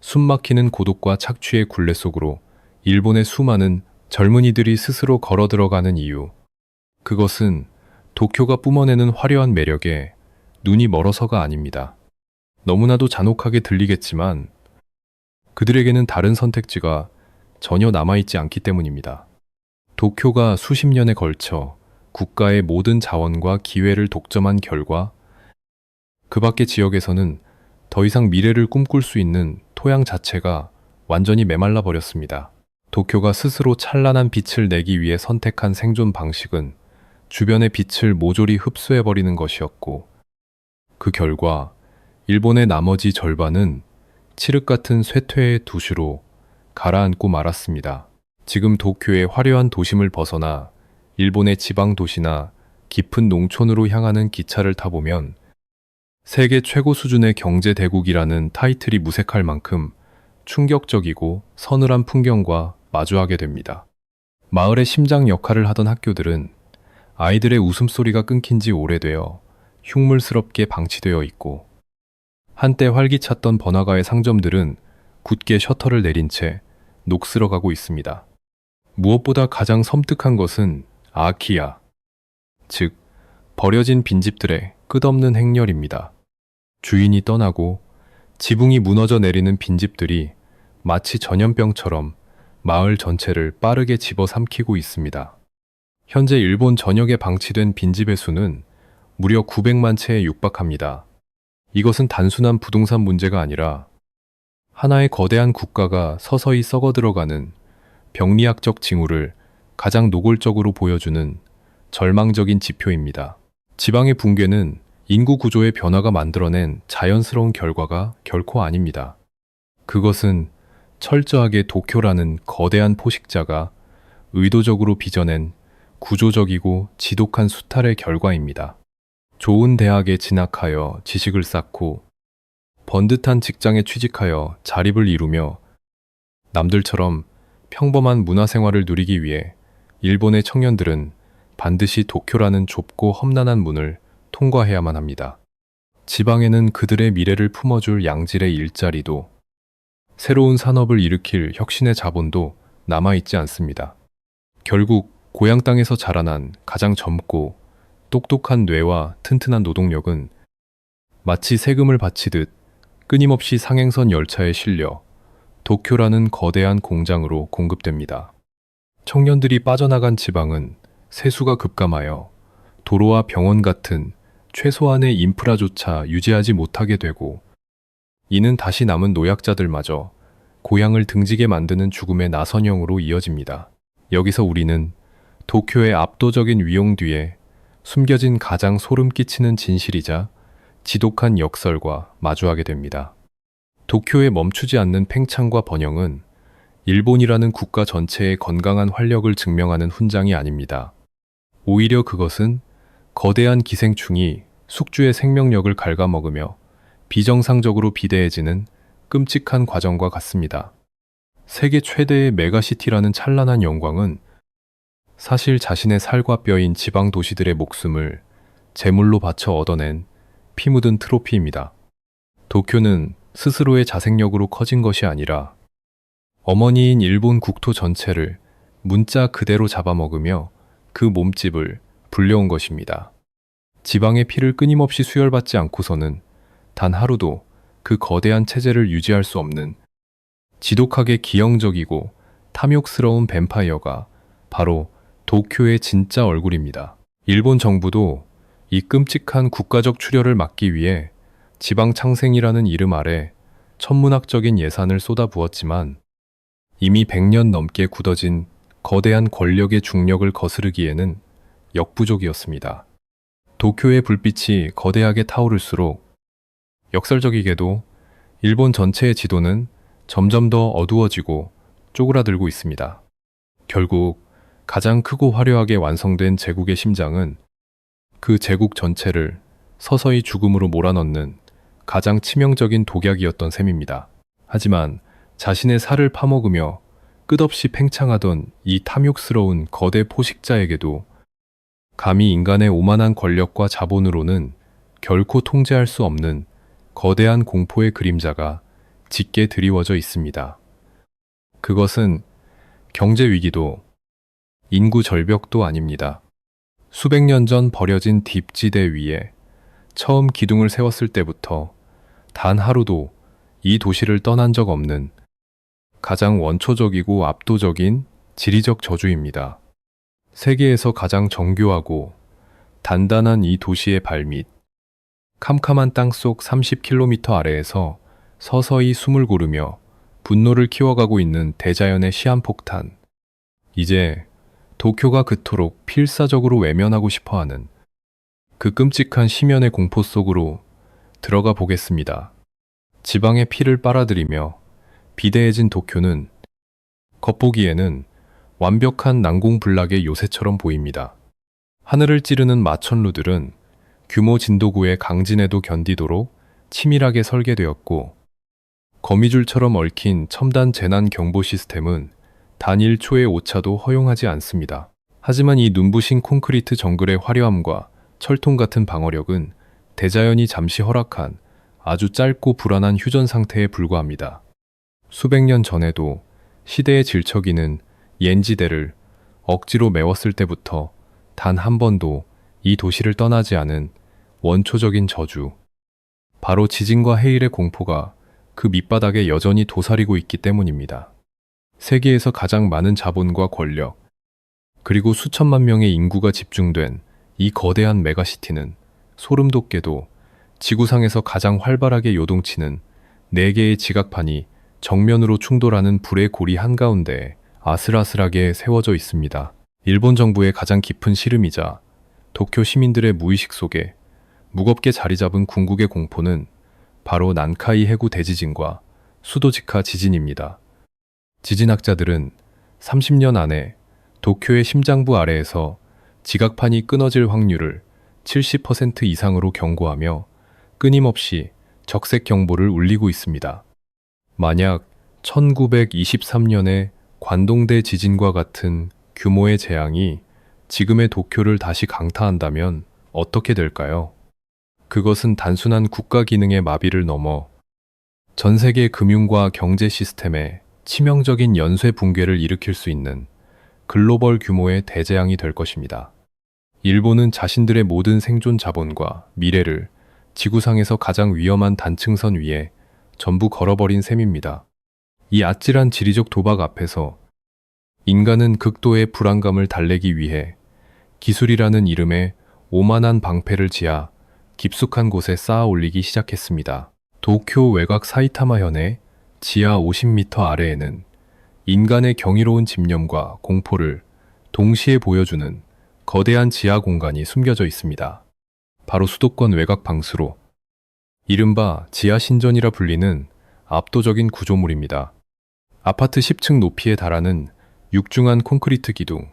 숨막히는 고독과 착취의 굴레 속으로 일본의 수많은 젊은이들이 스스로 걸어 들어가는 이유. 그것은 도쿄가 뿜어내는 화려한 매력에 눈이 멀어서가 아닙니다. 너무나도 잔혹하게 들리겠지만 그들에게는 다른 선택지가 전혀 남아있지 않기 때문입니다. 도쿄가 수십 년에 걸쳐 국가의 모든 자원과 기회를 독점한 결과 그 밖의 지역에서는 더 이상 미래를 꿈꿀 수 있는 토양 자체가 완전히 메말라 버렸습니다. 도쿄가 스스로 찬란한 빛을 내기 위해 선택한 생존 방식은 주변의 빛을 모조리 흡수해버리는 것이었고, 그 결과 일본의 나머지 절반은 칠흑 같은 쇠퇴의 도시로 가라앉고 말았습니다. 지금 도쿄의 화려한 도심을 벗어나 일본의 지방 도시나 깊은 농촌으로 향하는 기차를 타보면 세계 최고 수준의 경제 대국이라는 타이틀이 무색할 만큼 충격적이고 서늘한 풍경과 마주하게 됩니다. 마을의 심장 역할을 하던 학교들은 아이들의 웃음소리가 끊긴 지 오래되어 흉물스럽게 방치되어 있고, 한때 활기찼던 번화가의 상점들은 굳게 셔터를 내린 채 녹슬어가고 있습니다. 무엇보다 가장 섬뜩한 것은 아키야, 즉 버려진 빈집들의 끝없는 행렬입니다. 주인이 떠나고 지붕이 무너져 내리는 빈집들이 마치 전염병처럼 마을 전체를 빠르게 집어삼키고 있습니다. 현재 일본 전역에 방치된 빈집의 수는 무려 900만 채에 육박합니다. 이것은 단순한 부동산 문제가 아니라 하나의 거대한 국가가 서서히 썩어들어가는 병리학적 징후를 가장 노골적으로 보여주는 절망적인 지표입니다. 지방의 붕괴는 인구 구조의 변화가 만들어낸 자연스러운 결과가 결코 아닙니다. 그것은 철저하게 도쿄라는 거대한 포식자가 의도적으로 빚어낸 구조적이고 지독한 수탈의 결과입니다. 좋은 대학에 진학하여 지식을 쌓고 번듯한 직장에 취직하여 자립을 이루며 남들처럼 평범한 문화생활을 누리기 위해 일본의 청년들은 반드시 도쿄라는 좁고 험난한 문을 통과해야만 합니다. 지방에는 그들의 미래를 품어줄 양질의 일자리도 새로운 산업을 일으킬 혁신의 자본도 남아있지 않습니다. 결국 고향 땅에서 자라난 가장 젊고 똑똑한 뇌와 튼튼한 노동력은 마치 세금을 바치듯 끊임없이 상행선 열차에 실려 도쿄라는 거대한 공장으로 공급됩니다. 청년들이 빠져나간 지방은 세수가 급감하여 도로와 병원 같은 최소한의 인프라조차 유지하지 못하게 되고, 이는 다시 남은 노약자들마저 고향을 등지게 만드는 죽음의 나선형으로 이어집니다. 여기서 우리는 도쿄의 압도적인 위용 뒤에 숨겨진 가장 소름 끼치는 진실이자 지독한 역설과 마주하게 됩니다. 도쿄에 멈추지 않는 팽창과 번영은 일본이라는 국가 전체의 건강한 활력을 증명하는 훈장이 아닙니다. 오히려 그것은 거대한 기생충이 숙주의 생명력을 갉아먹으며 비정상적으로 비대해지는 끔찍한 과정과 같습니다. 세계 최대의 메가시티라는 찬란한 영광은 사실 자신의 살과 뼈인 지방 도시들의 목숨을 제물로 바쳐 얻어낸 피 묻은 트로피입니다. 도쿄는 스스로의 자생력으로 커진 것이 아니라 어머니인 일본 국토 전체를 문자 그대로 잡아먹으며 그 몸집을 불려온 것입니다. 지방의 피를 끊임없이 수혈받지 않고서는 단 하루도 그 거대한 체제를 유지할 수 없는 지독하게 기형적이고 탐욕스러운 뱀파이어가 바로 도쿄의 진짜 얼굴입니다. 일본 정부도 이 끔찍한 국가적 출혈을 막기 위해 지방창생이라는 이름 아래 천문학적인 예산을 쏟아부었지만 이미 100년 넘게 굳어진 거대한 권력의 중력을 거스르기에는 역부족이었습니다. 도쿄의 불빛이 거대하게 타오를수록 역설적이게도 일본 전체의 지도는 점점 더 어두워지고 쪼그라들고 있습니다. 결국 가장 크고 화려하게 완성된 제국의 심장은 그 제국 전체를 서서히 죽음으로 몰아넣는 가장 치명적인 독약이었던 셈입니다. 하지만 자신의 살을 파먹으며 끝없이 팽창하던 이 탐욕스러운 거대 포식자에게도 감히 인간의 오만한 권력과 자본으로는 결코 통제할 수 없는 거대한 공포의 그림자가 짙게 드리워져 있습니다. 그것은 경제 위기도 인구 절벽도 아닙니다. 수백 년 전 버려진 딥지대 위에 처음 기둥을 세웠을 때부터 단 하루도 이 도시를 떠난 적 없는 가장 원초적이고 압도적인 지리적 저주입니다. 세계에서 가장 정교하고 단단한 이 도시의 발밑, 캄캄한 땅속 30km 아래에서 서서히 숨을 고르며 분노를 키워가고 있는 대자연의 시한폭탄. 이제 도쿄가 그토록 필사적으로 외면하고 싶어하는 그 끔찍한 심연의 공포 속으로 들어가 보겠습니다. 지방의 피를 빨아들이며 비대해진 도쿄는 겉보기에는 완벽한 난공불락의 요새처럼 보입니다. 하늘을 찌르는 마천루들은 규모 진도 9의 강진에도 견디도록 치밀하게 설계되었고, 거미줄처럼 얽힌 첨단 재난 경보 시스템은 단 1초의 오차도 허용하지 않습니다. 하지만 이 눈부신 콘크리트 정글의 화려함과 철통 같은 방어력은 대자연이 잠시 허락한 아주 짧고 불안한 휴전 상태에 불과합니다. 수백 년 전에도 시대의 질척이는 옌지대를 억지로 메웠을 때부터 단 한 번도 이 도시를 떠나지 않은 원초적인 저주, 바로 지진과 해일의 공포가 그 밑바닥에 여전히 도사리고 있기 때문입니다. 세계에서 가장 많은 자본과 권력, 그리고 수천만 명의 인구가 집중된 이 거대한 메가시티는 소름 돋게도 지구상에서 가장 활발하게 요동치는 4개의 지각판이 정면으로 충돌하는 불의 고리 한가운데에 아슬아슬하게 세워져 있습니다. 일본 정부의 가장 깊은 시름이자 도쿄 시민들의 무의식 속에 무겁게 자리 잡은 궁극의 공포는 바로 난카이 해구 대지진과 수도지카 지진입니다. 지진학자들은 30년 안에 도쿄의 심장부 아래에서 지각판이 끊어질 확률을 70% 이상으로 경고하며 끊임없이 적색 경보를 울리고 있습니다. 만약 1923년의 관동대 지진과 같은 규모의 재앙이 지금의 도쿄를 다시 강타한다면 어떻게 될까요? 그것은 단순한 국가 기능의 마비를 넘어 전 세계 금융과 경제 시스템에 치명적인 연쇄 붕괴를 일으킬 수 있는 글로벌 규모의 대재앙이 될 것입니다. 일본은 자신들의 모든 생존 자본과 미래를 지구상에서 가장 위험한 단층선 위에 전부 걸어버린 셈입니다. 이 아찔한 지리적 도박 앞에서 인간은 극도의 불안감을 달래기 위해 기술이라는 이름의 오만한 방패를 지하 깊숙한 곳에 쌓아 올리기 시작했습니다. 도쿄 외곽 사이타마현의 지하 50m 아래에는 인간의 경이로운 집념과 공포를 동시에 보여주는 거대한 지하 공간이 숨겨져 있습니다. 바로 수도권 외곽 방수로, 이른바 지하 신전이라 불리는 압도적인 구조물입니다. 아파트 10층 높이에 달하는 육중한 콘크리트 기둥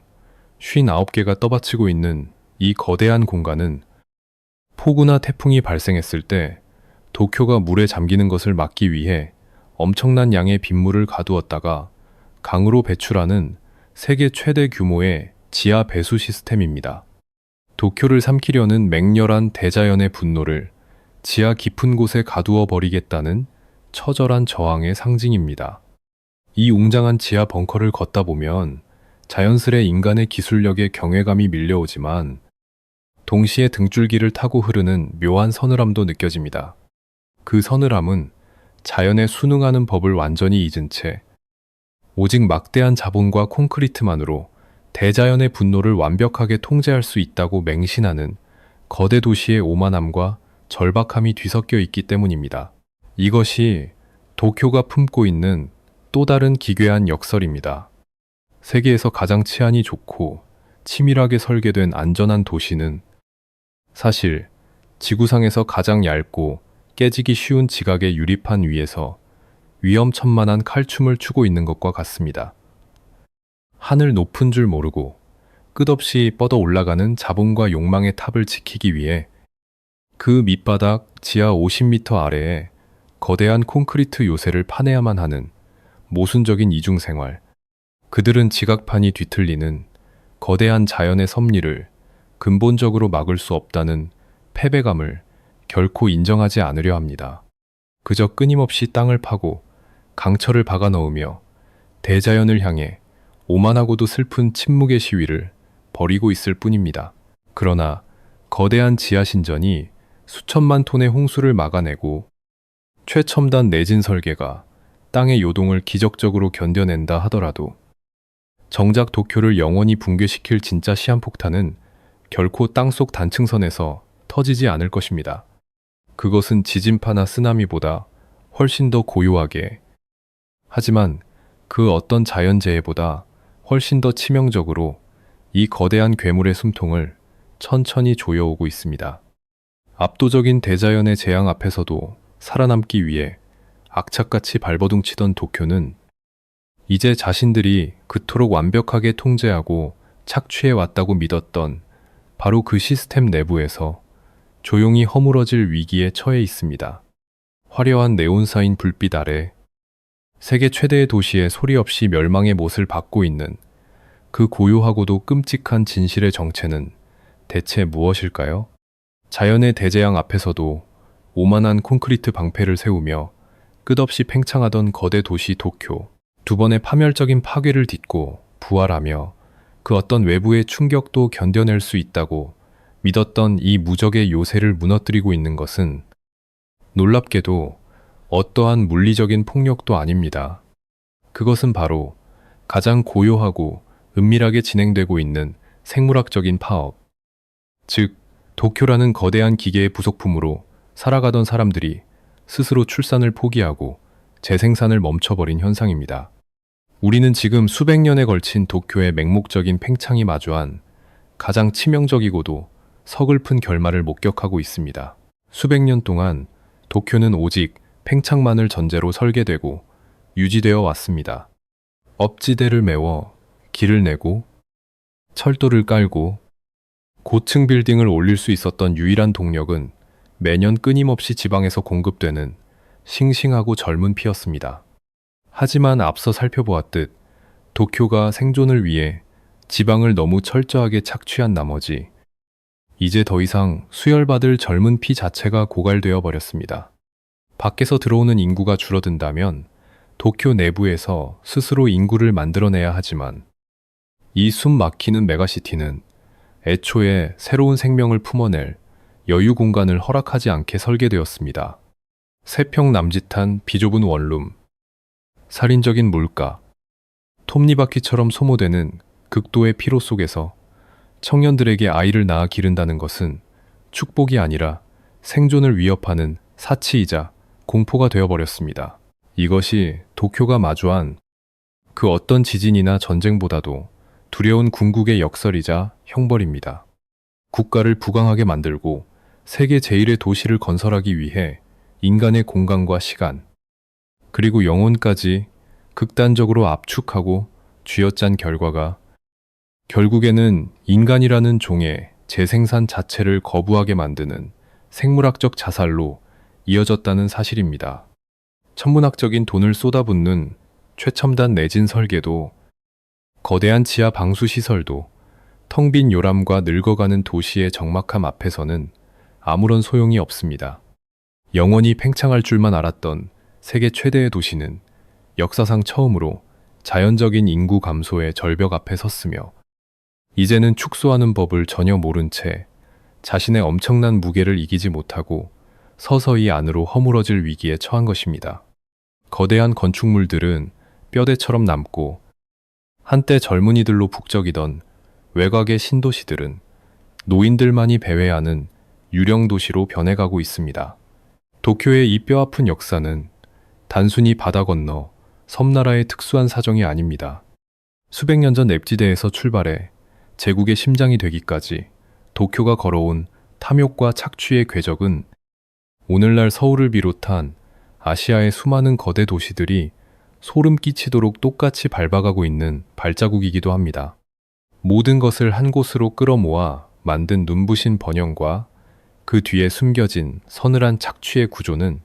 59개가 떠받치고 있는 이 거대한 공간은 폭우나 태풍이 발생했을 때 도쿄가 물에 잠기는 것을 막기 위해 엄청난 양의 빗물을 가두었다가 강으로 배출하는 세계 최대 규모의 지하 배수 시스템입니다. 도쿄를 삼키려는 맹렬한 대자연의 분노를 지하 깊은 곳에 가두어 버리겠다는 처절한 저항의 상징입니다. 이 웅장한 지하 벙커를 걷다 보면 자연스레 인간의 기술력에 경외감이 밀려오지만 동시에 등줄기를 타고 흐르는 묘한 서늘함도 느껴집니다. 그 서늘함은 자연에 순응하는 법을 완전히 잊은 채 오직 막대한 자본과 콘크리트만으로 대자연의 분노를 완벽하게 통제할 수 있다고 맹신하는 거대 도시의 오만함과 절박함이 뒤섞여 있기 때문입니다. 이것이 도쿄가 품고 있는 또 다른 기괴한 역설입니다. 세계에서 가장 치안이 좋고 치밀하게 설계된 안전한 도시는 사실 지구상에서 가장 얇고 깨지기 쉬운 지각의 유리판 위에서 위험천만한 칼춤을 추고 있는 것과 같습니다. 하늘 높은 줄 모르고 끝없이 뻗어 올라가는 자본과 욕망의 탑을 지키기 위해 그 밑바닥 지하 50m 아래에 거대한 콘크리트 요새를 파내야만 하는 모순적인 이중생활. 그들은 지각판이 뒤틀리는 거대한 자연의 섭리를 근본적으로 막을 수 없다는 패배감을 결코 인정하지 않으려 합니다. 그저 끊임없이 땅을 파고 강철을 박아 넣으며 대자연을 향해 오만하고도 슬픈 침묵의 시위를 벌이고 있을 뿐입니다. 그러나 거대한 지하신전이 수천만 톤의 홍수를 막아내고 최첨단 내진 설계가 땅의 요동을 기적적으로 견뎌낸다 하더라도 정작 도쿄를 영원히 붕괴시킬 진짜 시한폭탄은 결코 땅속 단층선에서 터지지 않을 것입니다. 그것은 지진파나 쓰나미보다 훨씬 더 고요하게, 하지만 그 어떤 자연재해보다 훨씬 더 치명적으로 이 거대한 괴물의 숨통을 천천히 조여오고 있습니다. 압도적인 대자연의 재앙 앞에서도 살아남기 위해 악착같이 발버둥치던 도쿄는 이제 자신들이 그토록 완벽하게 통제하고 착취해 왔다고 믿었던 바로 그 시스템 내부에서 조용히 허물어질 위기에 처해 있습니다. 화려한 네온사인 불빛 아래 세계 최대의 도시의 소리 없이 멸망의 못을 받고 있는 그 고요하고도 끔찍한 진실의 정체는 대체 무엇일까요? 자연의 대재앙 앞에서도 오만한 콘크리트 방패를 세우며 끝없이 팽창하던 거대 도시 도쿄. 두 번의 파멸적인 파괴를 딛고 부활하며 그 어떤 외부의 충격도 견뎌낼 수 있다고 믿었던 이 무적의 요새를 무너뜨리고 있는 것은 놀랍게도 어떠한 물리적인 폭력도 아닙니다. 그것은 바로 가장 고요하고 은밀하게 진행되고 있는 생물학적인 파업, 즉 도쿄라는 거대한 기계의 부속품으로 살아가던 사람들이 스스로 출산을 포기하고 재생산을 멈춰버린 현상입니다. 우리는 지금 수백 년에 걸친 도쿄의 맹목적인 팽창이 마주한 가장 치명적이고도 서글픈 결말을 목격하고 있습니다. 수백 년 동안 도쿄는 오직 팽창만을 전제로 설계되고 유지되어 왔습니다. 업지대를 메워 길을 내고 철도를 깔고 고층 빌딩을 올릴 수 있었던 유일한 동력은 매년 끊임없이 지방에서 공급되는 싱싱하고 젊은 피였습니다. 하지만 앞서 살펴보았듯 도쿄가 생존을 위해 지방을 너무 철저하게 착취한 나머지 이제 더 이상 수혈받을 젊은 피 자체가 고갈되어 버렸습니다. 밖에서 들어오는 인구가 줄어든다면 도쿄 내부에서 스스로 인구를 만들어내야 하지만 이 숨 막히는 메가시티는 애초에 새로운 생명을 품어낼 여유 공간을 허락하지 않게 설계되었습니다. 세평 남짓한 비좁은 원룸, 살인적인 물가, 톱니바퀴처럼 소모되는 극도의 피로 속에서 청년들에게 아이를 낳아 기른다는 것은 축복이 아니라 생존을 위협하는 사치이자 공포가 되어버렸습니다. 이것이 도쿄가 마주한 그 어떤 지진이나 전쟁보다도 두려운 궁극의 역설이자 형벌입니다. 국가를 부강하게 만들고 세계 제1의 도시를 건설하기 위해 인간의 공간과 시간, 그리고 영혼까지 극단적으로 압축하고 쥐어짠 결과가 결국에는 인간이라는 종의 재생산 자체를 거부하게 만드는 생물학적 자살로 이어졌다는 사실입니다. 천문학적인 돈을 쏟아붓는 최첨단 내진 설계도, 거대한 지하 방수 시설도 텅 빈 요람과 늙어가는 도시의 적막함 앞에서는 아무런 소용이 없습니다. 영원히 팽창할 줄만 알았던 세계 최대의 도시는 역사상 처음으로 자연적인 인구 감소의 절벽 앞에 섰으며 이제는 축소하는 법을 전혀 모른 채 자신의 엄청난 무게를 이기지 못하고 서서히 안으로 허물어질 위기에 처한 것입니다. 거대한 건축물들은 뼈대처럼 남고 한때 젊은이들로 북적이던 외곽의 신도시들은 노인들만이 배회하는 유령 도시로 변해가고 있습니다. 도쿄의 이 뼈아픈 역사는 단순히 바다 건너 섬나라의 특수한 사정이 아닙니다. 수백 년 전 nep지대에서 출발해 제국의 심장이 되기까지 도쿄가 걸어온 탐욕과 착취의 궤적은 오늘날 서울을 비롯한 아시아의 수많은 거대 도시들이 소름 끼치도록 똑같이 밟아가고 있는 발자국이기도 합니다. 모든 것을 한 곳으로 끌어모아 만든 눈부신 번영과 그 뒤에 숨겨진 서늘한 착취의 구조는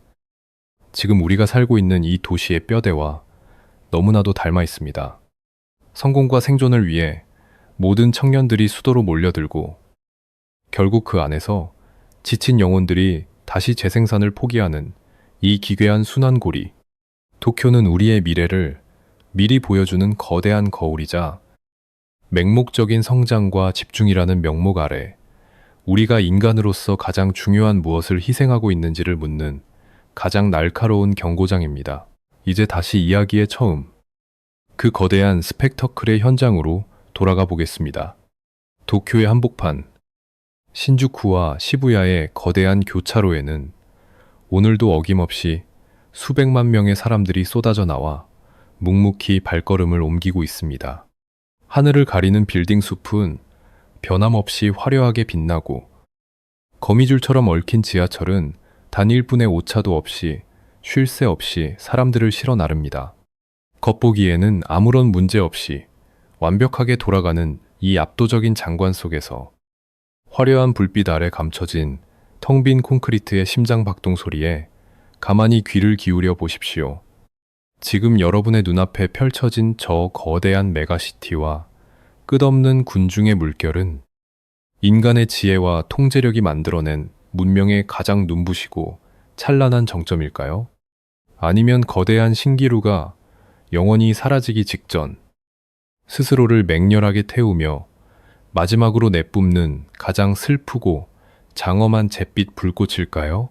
지금 우리가 살고 있는 이 도시의 뼈대와 너무나도 닮아 있습니다. 성공과 생존을 위해 모든 청년들이 수도로 몰려들고 결국 그 안에서 지친 영혼들이 다시 재생산을 포기하는 이 기괴한 순환고리. 도쿄는 우리의 미래를 미리 보여주는 거대한 거울이자 맹목적인 성장과 집중이라는 명목 아래 우리가 인간으로서 가장 중요한 무엇을 희생하고 있는지를 묻는 가장 날카로운 경고장입니다. 이제 다시 이야기의 처음, 그 거대한 스펙터클의 현장으로 돌아가 보겠습니다. 도쿄의 한복판, 신주쿠와 시부야의 거대한 교차로에는 오늘도 어김없이 수백만 명의 사람들이 쏟아져 나와 묵묵히 발걸음을 옮기고 있습니다. 하늘을 가리는 빌딩 숲은 변함없이 화려하게 빛나고 거미줄처럼 얽힌 지하철은 단 1분의 오차도 없이 쉴 새 없이 사람들을 실어 나릅니다. 겉보기에는 아무런 문제 없이 완벽하게 돌아가는 이 압도적인 장관 속에서 화려한 불빛 아래 감춰진 텅 빈 콘크리트의 심장 박동 소리에 가만히 귀를 기울여 보십시오. 지금 여러분의 눈앞에 펼쳐진 저 거대한 메가시티와 끝없는 군중의 물결은 인간의 지혜와 통제력이 만들어낸 문명의 가장 눈부시고 찬란한 정점일까요? 아니면 거대한 신기루가 영원히 사라지기 직전 스스로를 맹렬하게 태우며 마지막으로 내뿜는 가장 슬프고 장엄한 잿빛 불꽃일까요?